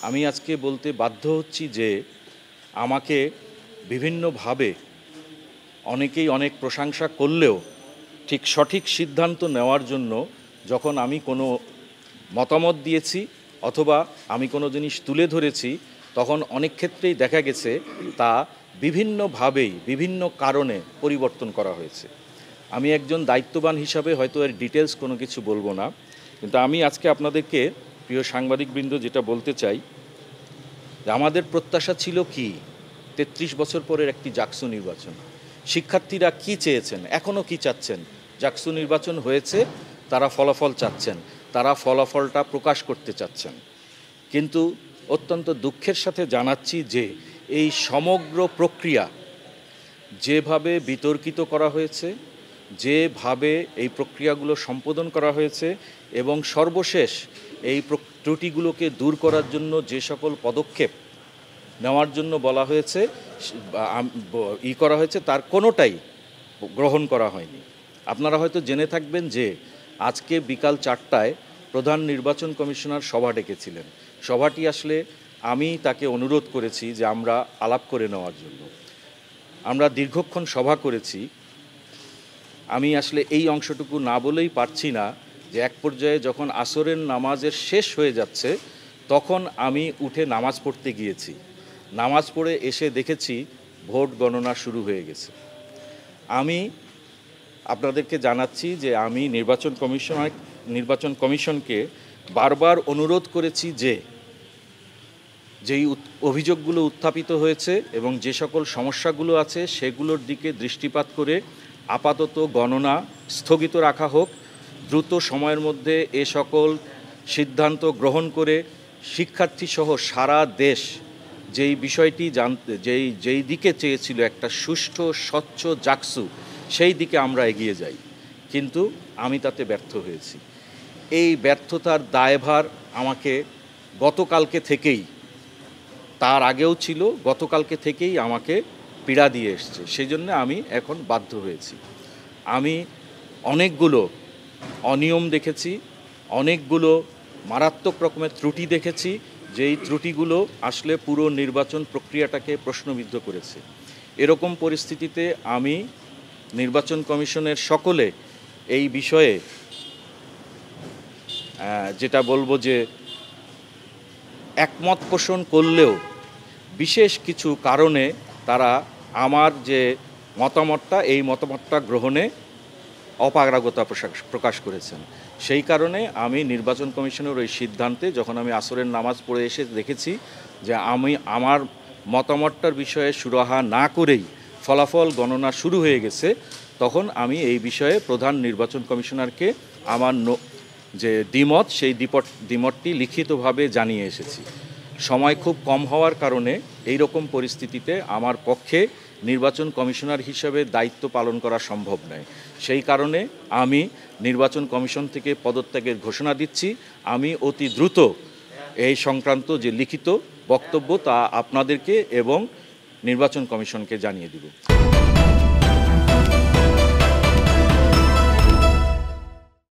আমি আজকে বলতে বাধ্য হচ্ছি যে আমাকে বিভিন্নভাবে অনেকেই অনেক প্রশংসা করলেও ঠিক সঠিক সিদ্ধান্ত নেওয়ার জন্য যখন আমি কোনো মতামত দিয়েছি অথবা আমি কোনো জিনিস তুলে ধরেছি, তখন অনেক ক্ষেত্রেই দেখা গেছে তা বিভিন্নভাবেই বিভিন্ন কারণে পরিবর্তন করা হয়েছে। আমি একজন দায়িত্ববান হিসাবে হয়তো এর ডিটেলস কোনো কিছু বলবো না, কিন্তু আমি আজকে আপনাদেরকে প্রিয় সাংবাদিকবৃন্দ যেটা বলতে চাই যে আমাদের প্রত্যাশা ছিল কি ৩৩ বছর পরের একটি জাকসু নির্বাচন। শিক্ষার্থীরা কি চেয়েছেন, এখনও কি চাচ্ছেন? জাকসু নির্বাচন হয়েছে, তারা ফলাফল চাচ্ছেন, তারা ফলাফলটা প্রকাশ করতে চাচ্ছেন। কিন্তু অত্যন্ত দুঃখের সাথে জানাচ্ছি যে এই সমগ্র প্রক্রিয়া যেভাবে বিতর্কিত করা হয়েছে, যেভাবে এই প্রক্রিয়াগুলো সম্পাদন করা হয়েছে এবং সর্বশেষ এই ত্রুটিগুলোকে দূর করার জন্য যে সকল পদক্ষেপ নেওয়ার জন্য বলা হয়েছে করা হয়েছে, তার কোনোটাই গ্রহণ করা হয়নি। আপনারা হয়তো জেনে থাকবেন যে আজকে বিকাল 4টায় প্রধান নির্বাচন কমিশনার সভা ডেকেছিলেন। সভাটি আসলে আমি তাকে অনুরোধ করেছি যে আমরা আলাপ করে নেওয়ার জন্য। আমরা দীর্ঘক্ষণ সভা করেছি। আমি আসলে এই অংশটুকু না বলেই পারছি না যে এক পর্যায়ে যখন আসরের নামাজের শেষ হয়ে যাচ্ছে তখন আমি উঠে নামাজ পড়তে গিয়েছি। নামাজ পড়ে এসে দেখেছি ভোট গণনা শুরু হয়ে গেছে। আমি আপনাদেরকে জানাচ্ছি যে আমি নির্বাচন কমিশনকে বারবার অনুরোধ করেছি যে যেই অভিযোগগুলো উত্থাপিত হয়েছে এবং যে সকল সমস্যাগুলো আছে সেগুলোর দিকে দৃষ্টিপাত করে আপাতত গণনা স্থগিত রাখা হোক। দ্রুত সময়ের মধ্যে এ সকল সিদ্ধান্ত গ্রহণ করে শিক্ষার্থীসহ সারা দেশ যেই বিষয়টি যেই দিকে চেয়েছিল একটা সুষ্ঠু স্বচ্ছ জাকসু, সেই দিকে আমরা এগিয়ে যাই। কিন্তু আমি তাতে ব্যর্থ হয়েছি। এই ব্যর্থতার দায়ভার আমাকে গতকালকে থেকেই, তার আগেও ছিল, গতকালকে থেকেই আমাকে পীড়া দিয়ে এসছে। সেই জন্য আমি এখন বাধ্য হয়েছি। আমি অনেকগুলো অনিয়ম দেখেছি, অনেকগুলো মারাত্মক রকমের ত্রুটি দেখেছি, যেই ত্রুটিগুলো আসলে পুরো নির্বাচন প্রক্রিয়াটাকে প্রশ্নবিদ্ধ করেছে। এরকম পরিস্থিতিতে আমি নির্বাচন কমিশনের সকলে এই বিষয়ে যেটা বলবো যে একমত পোষণ করলেও বিশেষ কিছু কারণে তারা আমার যে মতামতটা, এই মতামতটা গ্রহণে অপারগতা প্রকাশ করেছেন। সেই কারণে আমি নির্বাচন কমিশনের ওই সিদ্ধান্তে, যখন আমি আসরের নামাজ পড়ে এসে দেখেছি যে আমি আমার মতামতটার বিষয়ে সুরাহা না করেই ফলাফল গণনা শুরু হয়ে গেছে, তখন আমি এই বিষয়ে প্রধান নির্বাচন কমিশনারকে আমার যে দ্বিমত, সেই দ্বিমতটি লিখিতভাবে জানিয়ে এসেছি। সময় খুব কম হওয়ার কারণে এই রকম পরিস্থিতিতে আমার পক্ষে নির্বাচন কমিশনার হিসেবে দায়িত্ব পালন করা সম্ভব নয়। সেই কারণে আমি নির্বাচন কমিশন থেকে পদত্যাগের ঘোষণা দিচ্ছি। আমি অতি দ্রুত এই সংক্রান্ত যে লিখিত বক্তব্য তা আপনাদেরকে এবং নির্বাচন কমিশনকে জানিয়ে দিব।